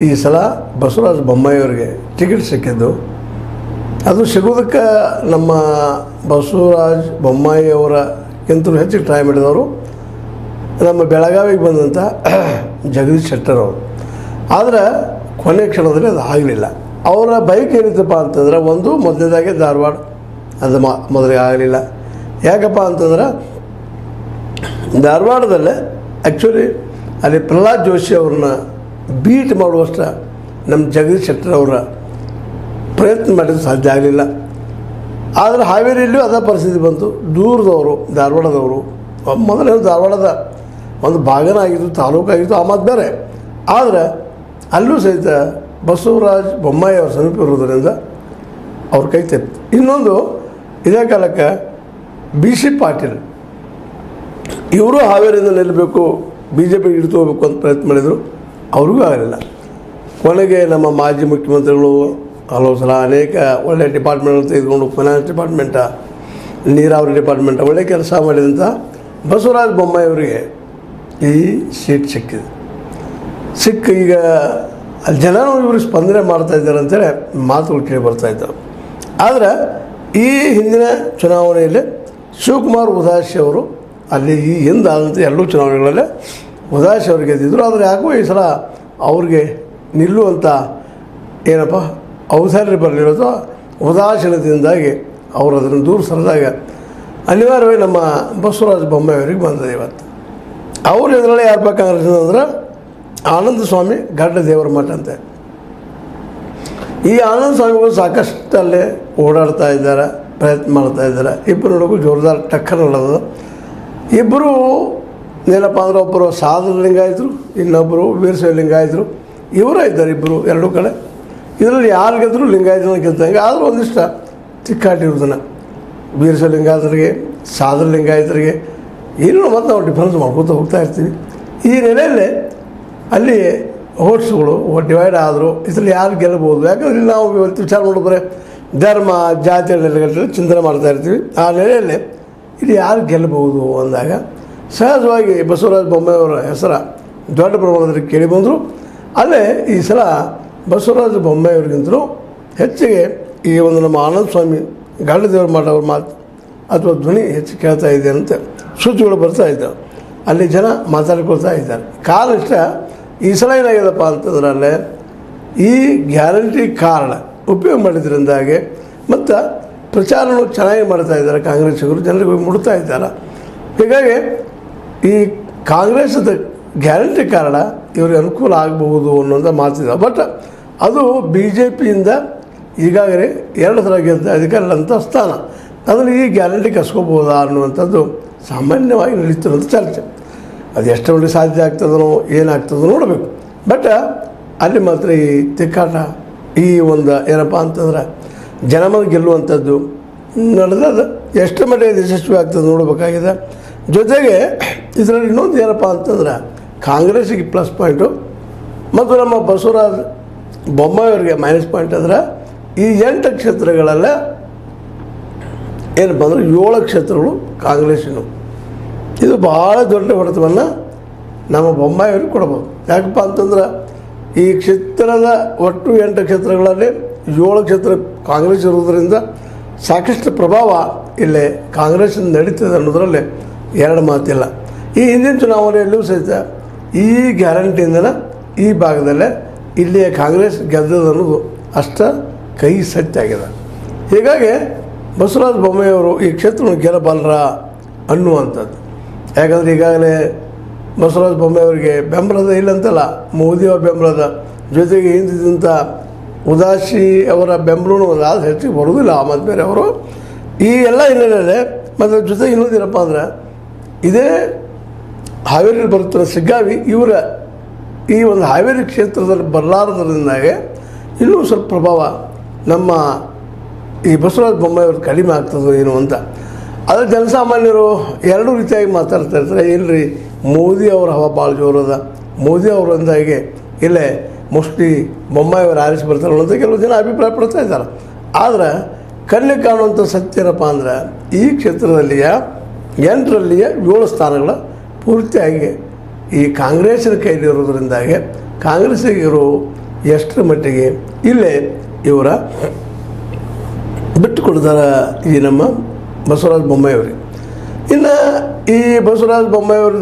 ಈ ಸಲ ಬಸವರಾಜ ಬೊಮ್ಮಾಯಿಯವರಿಗೆ ಟಿಕೆಟ್ ಸಿಕ್ಕಿದ್ದು ಅದು ಸಿಗೋದಕ್ಕೆ ನಮ್ಮ ಬಸವರಾಜ ಬೊಮ್ಮಾಯಿಯವರಕ್ಕಿಂತಲೂ ಹೆಚ್ಚು ಟ್ರೈ ಮಾಡಿದವರು ನಮ್ಮ ಬೆಳಗಾವಿಗೆ ಬಂದಂಥ ಜಗದೀಶ್ ಶೆಟ್ಟರ್ ಅವರು. ಆದರೆ ಕೊನೆ ಕ್ಷಣದಲ್ಲಿ ಅದು ಆಗಲಿಲ್ಲ. ಅವರ ಬೈಕ್ ಏನಿತ್ತಪ್ಪ ಅಂತಂದ್ರೆ ಒಂದು ಮೊದಲನೇದಾಗೆ ಧಾರವಾಡ ಅದು ಮೊದಲಿಗೆ ಆಗಲಿಲ್ಲ. ಯಾಕಪ್ಪ ಅಂತಂದ್ರೆ ಧಾರವಾಡದಲ್ಲೇ ಆ್ಯಕ್ಚುಲಿ ಅಲ್ಲಿ ಪ್ರಹ್ಲಾದ್ ಜೋಶಿ ಅವ್ರನ್ನ ಬೀಟ್ ಮಾಡುವಷ್ಟು ನಮ್ಮ ಜಗದೀಶ್ ಶೆಟ್ಟರ್ ಅವರ ಪ್ರಯತ್ನ ಮಾಡಿದ್ದು ಸಾಧ್ಯ ಆಗಲಿಲ್ಲ. ಆದರೆ ಹಾವೇರಿಯಲ್ಲೂ ಅದೇ ಪರಿಸ್ಥಿತಿ ಬಂತು. ದೂರದವರು ಧಾರವಾಡದವರು ಮೊದಲೇ ಧಾರವಾಡದ ಒಂದು ಭಾಗನ ಆಗಿತ್ತು, ತಾಲೂಕಾಗಿತ್ತು, ಆ ಮಾತು ಬೇರೆ. ಆದರೆ ಅಲ್ಲೂ ಸಹಿತ ಬಸವರಾಜ ಬೊಮ್ಮಾಯಿ ಅವ್ರ ಸಮೀಪ ಇರೋದರಿಂದ ಅವ್ರ ಕೈ ತೆಪ್ಪಿತು. ಇನ್ನೊಂದು ಇದೇ ಕಾಲಕ್ಕೆ BC ಪಾಟೀಲ್ ಇವರು ಹಾವೇರಿಯಿಂದ ನಿಲ್ಲಬೇಕು, BJP ಹಿಡಿದು ಹೋಗ್ಬೇಕು ಅಂತ ಪ್ರಯತ್ನ ಮಾಡಿದರು. ಅವ್ರಿಗೂ ಆಗಲಿಲ್ಲ. ಕೊನೆಗೆ ನಮ್ಮ ಮಾಜಿ ಮುಖ್ಯಮಂತ್ರಿಗಳು ಹಲವು ಸಲ ಅನೇಕ ಒಳ್ಳೆಯ ಡಿಪಾರ್ಟ್ಮೆಂಟ್ಗಳು ತೆಗೆದುಕೊಂಡು ಫೈನಾನ್ಸ್ ಡಿಪಾರ್ಟ್ಮೆಂಟ, ನೀರಾವರಿ ಡಿಪಾರ್ಟ್ಮೆಂಟ ಒಳ್ಳೆಯ ಕೆಲಸ ಮಾಡಿದಂಥ ಬಸವರಾಜ ಬೊಮ್ಮಾಯಿ ಅವರಿಗೆ ಈ ಸೀಟ್ ಸಿಕ್ಕಿದೆ. ಈಗ ಅಲ್ಲಿ ಜನರು ಇವರು ಸ್ಪಂದನೆ ಮಾಡ್ತಾಯಿದ್ದಾರೆ ಅಂತೇಳಿ ಮಾತುಗಳು ಕೇಳಿ ಬರ್ತಾಯಿದ್ದಾವೆ. ಆದರೆ ಈ ಹಿಂದಿನ ಚುನಾವಣೆಯಲ್ಲಿ ಶಿವಕುಮಾರ್ ಉದಾಸಿ ಅವರು ಅಲ್ಲಿ ಈ ಹಿಂದಾದಂಥ ಎರಡೂ ಚುನಾವಣೆಗಳಲ್ಲೇ ಉದಾಸಿ ಅವ್ರಿಗೆ ಗೆದ್ದಿದ್ರು. ಆದರೆ ಯಾಕೋ ಈ ಸಲ ಅವ್ರಿಗೆ ನಿಲ್ಲುವಂಥ ಏನಪ್ಪ ಔದಾರ್ಯ ಬರಲಿರೋದು ಉದಾಸೀನತೆಯಿಂದಾಗಿ ಅವರು ಅದನ್ನು ದೂರ ಸರಿದಾಗ ಅನಿವಾರ್ಯವಾಗಿ ನಮ್ಮ ಬಸವರಾಜ ಬೊಮ್ಮಾಯಿ ಅವರಿಗೆ ಬಂದಿದೆ. ಇವತ್ತು ಅವರು ಇದರಲ್ಲಿ ಯಾರಪ್ಪ ಕಾಂಗ್ರೆಸ್ ಅಂದ್ರೆ ಆನಂದ ಸ್ವಾಮಿ ಗಡ್ಡ ದೇವರ ಮಠ ಅಂತೆ. ಈ ಆನಂದ ಸ್ವಾಮಿಗಳು ಸಾಕಷ್ಟು ಅಲ್ಲೇ ಓಡಾಡ್ತಾ ಇದ್ದಾರೆ, ಪ್ರಯತ್ನ ಮಾಡ್ತಾ ಇದ್ದಾರೆ. ಇಬ್ಬರು ನೋಡೋಕ್ಕೂ ಜೋರ್ದಾರ್ ಟಕ್ಕರ್ ನಡೆದ. ಇಬ್ಬರು ಏನಪ್ಪ ಅಂದ್ರೆ ಒಬ್ಬರು ಸಾಧನ ಲಿಂಗಾಯತರು, ಇನ್ನೊಬ್ಬರು ವೀರಶೈವ ಲಿಂಗಾಯತರು. ಇವರೇ ಇದ್ದಾರೆ ಇಬ್ಬರು ಎರಡೂ ಕಡೆ. ಇದರಲ್ಲಿ ಯಾರು ಗೆದ್ದರು ಲಿಂಗಾಯತನ ಗೆದ್ದಂಗೆ. ಆದರೂ ಒಂದಿಷ್ಟ ತಿಕ್ಕಾಟಿರೋದನ್ನು ವೀರಶೈವ ಲಿಂಗಾಯತರಿಗೆ, ಸಾಧನ ಲಿಂಗಾಯತರಿಗೆ ಏನೋ ಮತ್ತು ನಾವು ಡಿಫ್ರೆನ್ಸ್ ಮಾಡ್ಕೊತ ಹೋಗ್ತಾ ಇರ್ತೀವಿ. ಈ ನೆಲೆಯಲ್ಲೇ ಅಲ್ಲಿ ಓಟ್ಸ್ಗಳು ಡಿವೈಡ್ ಆದರು. ಇದರಲ್ಲಿ ಯಾರು ಗೆಲ್ಲಬಹುದು? ಯಾಕಂದರೆ ನಾವು ಇವತ್ತು ವಿಚಾರ ಮಾಡಿದ್ರೆ ಧರ್ಮ ಜಾತಿಯ ನೆಲೆಗಳಲ್ಲಿ ಚಿಂತನೆ ಮಾಡ್ತಾ ಇರ್ತೀವಿ. ಆ ನೆಲೆಯಲ್ಲಿ ಇಲ್ಲಿ ಯಾರು ಗೆಲ್ಲಬಹುದು ಅಂದಾಗ ಸಹಜವಾಗಿ ಬಸವರಾಜ ಬೊಮ್ಮಾಯಿ ಅವರ ಹೆಸರು ದೊಡ್ಡ ಪ್ರಮಾಣದಲ್ಲಿ ಕೇಳಿ ಬಂದರು. ಅಲ್ಲೇ ಈ ಸಲ ಬಸವರಾಜ ಬೊಮ್ಮಾಯಿ ಅವ್ರಿಗಿಂತಲೂ ಹೆಚ್ಚಿಗೆ ಈ ಒಂದು ನಮ್ಮ ಆನಂದ ಸ್ವಾಮಿ ಗಡ್ಡ ದೇವರ ಮಠ ಅವ್ರ ಮಾತು ಅಥವಾ ಧ್ವನಿ ಹೆಚ್ಚು ಕೇಳ್ತಾ ಇದೆ ಅಂತ ಸೂಚನೆಗಳು ಬರ್ತಾ ಇದ್ದಾವೆ. ಅಲ್ಲಿ ಜನ ಮಾತಾಡ್ಕೊಳ್ತಾ ಇದ್ದಾರೆ. ಕಾರಣ ಇಷ್ಟ ಈ ಸಲ ಏನಾಗಿದೆಪ್ಪ ಅಂತಂದ್ರೆ ಅಲ್ಲೇ ಈ ಗ್ಯಾರಂಟಿ ಕಾರ್ಡ್ ಉಪಯೋಗ ಮಾಡಿದ್ರಿಂದಾಗೆ ಮತ್ತು ಪ್ರಚಾರನೂ ಚೆನ್ನಾಗಿ ಮಾಡ್ತಾ ಇದ್ದಾರೆ. ಕಾಂಗ್ರೆಸ್ಸಿಗರು ಜನರಿಗೆ ಮುಡ್ತಾ ಇದ್ದಾರೆ. ಹೀಗಾಗಿ ಈ ಕಾಂಗ್ರೆಸ್ದ ಗ್ಯಾರಂಟಿ ಕಾರ್ಡ್ ಇವ್ರಿಗೆ ಅನುಕೂಲ ಆಗಬಹುದು ಅನ್ನೋಂಥ ಮಾತಿದೆ. ಬಟ್ ಅದು BJPಯಿಂದ ಈಗಾಗಲೇ 2 ಸಲ ಗೆದ್ದ ಅಧಿಕಾರಿಗಳಂಥ ಸ್ಥಾನ, ಅದನ್ನು ಈ ಗ್ಯಾರಂಟಿ ಕಸ್ಕೋಬೋದಾ ಅನ್ನುವಂಥದ್ದು ಸಾಮಾನ್ಯವಾಗಿ ನಡೀತಿರೋಂಥ ಚರ್ಚೆ. ಅದು ಎಷ್ಟು ಮಟ್ಟಿಗೆ ಸಾಧ್ಯ ಆಗ್ತದನೋ ಏನಾಗ್ತದೋ ನೋಡಬೇಕು. ಬಟ್ ಅಲ್ಲಿ ಮಾತ್ರ ಈ ತಿಕ್ಕಾಟ, ಈ ಒಂದು ಏನಪ್ಪ ಅಂತಂದ್ರೆ ಜನಮನ ಗೆಲ್ಲುವಂಥದ್ದು ನಡೆದ ಎಷ್ಟು ಮಟ್ಟಿಗೆ ಯಶಸ್ವಿ ಆಗ್ತದೆ ನೋಡಬೇಕಾಗಿದೆ. ಜೊತೆಗೆ ಇದರಲ್ಲಿ ಇನ್ನೊಂದು ಏನಪ್ಪ ಅಂತಂದ್ರೆ ಕಾಂಗ್ರೆಸ್ಸಿಗೆ ಪ್ಲಸ್ ಪಾಯಿಂಟು ಮತ್ತು ನಮ್ಮ ಬಸವರಾಜ ಬೊಮ್ಮಾಯಿಯವರಿಗೆ ಮೈನಸ್ ಪಾಯಿಂಟ್ ಅಂದರೆ ಈ 8 ಕ್ಷೇತ್ರಗಳಲ್ಲೇ ಏನಪ್ಪ ಅಂದರೆ 7 ಕ್ಷೇತ್ರಗಳು ಕಾಂಗ್ರೆಸ್ಸಿನ. ಇದು ಭಾಳ ದೊಡ್ಡ ಹೊಡೆತವನ್ನು ನಮ್ಮ ಬೊಮ್ಮಾಯಿಯವ್ರಿಗೆ ಕೊಡ್ಬೋದು. ಯಾಕಪ್ಪ ಅಂತಂದ್ರೆ ಈ ಕ್ಷೇತ್ರದ ಒಟ್ಟು 8 ಕ್ಷೇತ್ರಗಳಲ್ಲಿ 7 ಕ್ಷೇತ್ರ ಕಾಂಗ್ರೆಸ್ ಇರೋದರಿಂದ ಸಾಕಷ್ಟು ಪ್ರಭಾವ ಇಲ್ಲೇ ಕಾಂಗ್ರೆಸ್ಸಿಂದ ನಡೀತದೆ ಅನ್ನೋದರಲ್ಲಿ 2 ಮಾತಿಲ್ಲ. ಈ ಹಿಂದಿನ ಚುನಾವಣೆಯಲ್ಲೂ ಸಹಿತ ಈ ಗ್ಯಾರಂಟಿಯಿಂದಲೇ ಈ ಭಾಗದಲ್ಲೇ ಇಲ್ಲಿಯ ಕಾಂಗ್ರೆಸ್ ಗೆದ್ದದನ್ನೋದು ಅಷ್ಟ ಕೈ ಸತ್ಯ ಆಗಿದೆ. ಹೀಗಾಗಿ ಬಸವರಾಜ ಬೊಮ್ಮಾಯಿಯವರು ಈ ಕ್ಷೇತ್ರವನ್ನು ಗೆಲ್ಲಬಲ್ಲರ ಅನ್ನುವಂಥದ್ದು. ಯಾಕಂದರೆ ಈಗಾಗಲೇ ಬಸವರಾಜ ಬೊಮ್ಮಾಯಿಯವರಿಗೆ ಬೆಂಬಲದ ಇಲ್ಲಂತಲ್ಲ, ಮೋದಿಯವರ ಬೆಂಬಲದ ಜೊತೆಗೆ ಹಿಂದಿದ್ದಂಥ ಉದಾಸಿ ಅವರ ಬೆಂಬಲನೂ ಅದು ಹೆಚ್ಚಿಗೆ ಬರೋದಿಲ್ಲ. ಆ ಮತ್ತು ಬೇರೆ ಅವರು ಈ ಎಲ್ಲ ಹಿನ್ನೆಲೆಯಲ್ಲಿ ಮತ್ತು ಜೊತೆಗೆ ಇನ್ನೊಂದೇನಪ್ಪ ಅಂದ್ರೆ ಇದೇ ಹಾವೇರಿಯಲ್ಲಿ ಬರುತ್ತಿರೋ ಸಿಗ್ಗಾವಿ ಇವರ ಈ ಒಂದು ಹಾವೇರಿ ಕ್ಷೇತ್ರದಲ್ಲಿ ಬರಲಾರದ್ರಿಂದಾಗೆ ಇನ್ನೂ ಸ್ವಲ್ಪ ಪ್ರಭಾವ ನಮ್ಮ ಈ ಬಸವರಾಜ ಬೊಮ್ಮಾಯಿಯವ್ರು ಕಡಿಮೆ ಆಗ್ತದೋ ಏನು ಅಂತ. ಆದರೆ ಜನಸಾಮಾನ್ಯರು 2 ರೀತಿಯಾಗಿ ಮಾತಾಡ್ತಾ ಇರ್ತಾರೆ. ಇಲ್ಲರಿ ಮೋದಿ ಅವರ ಹವಾ ಭಾಳ ಜೋರದ, ಮೋದಿ ಅವರಿಂದಾಗಿ ಇಲ್ಲೇ ಮೋಸ್ಟ್ಲಿ ಬೊಮ್ಮಾಯಿಯವರು ಆರಿಸಿ ಬರ್ತಾರೆ ಅನ್ನೋಂಥ ಕೆಲವು ಜನ ಅಭಿಪ್ರಾಯ ಪಡ್ತಾ ಇದ್ದಾರೆ. ಆದರೆ ಕಣ್ಣಿಗೆ ಕಾಣುವಂಥ ಸತ್ಯ ಏನಪ್ಪ ಅಂದ್ರೆ ಈ ಕ್ಷೇತ್ರದಲ್ಲಿಯ 8ರಲ್ಲಿ 7 ಸ್ಥಾನಗಳ ಪೂರ್ತಿಯಾಗಿ ಈ ಕಾಂಗ್ರೆಸ್ಸಿನ ಕೈಲಿರೋದ್ರಿಂದಾಗಿ ಕಾಂಗ್ರೆಸ್ಸಿಗಿರೋ ಎಷ್ಟರ ಮಟ್ಟಿಗೆ ಇಲ್ಲೇ ಇವರ ಬಿಟ್ಟು ಕೊಡ್ತಾರೆ ಈ ನಮ್ಮ ಬಸವರಾಜ ಬೊಮ್ಮಾಯಿ ಅವರಿಗೆ. ಇನ್ನು ಈ ಬಸವರಾಜ ಬೊಮ್ಮಾಯಿ ಅವರು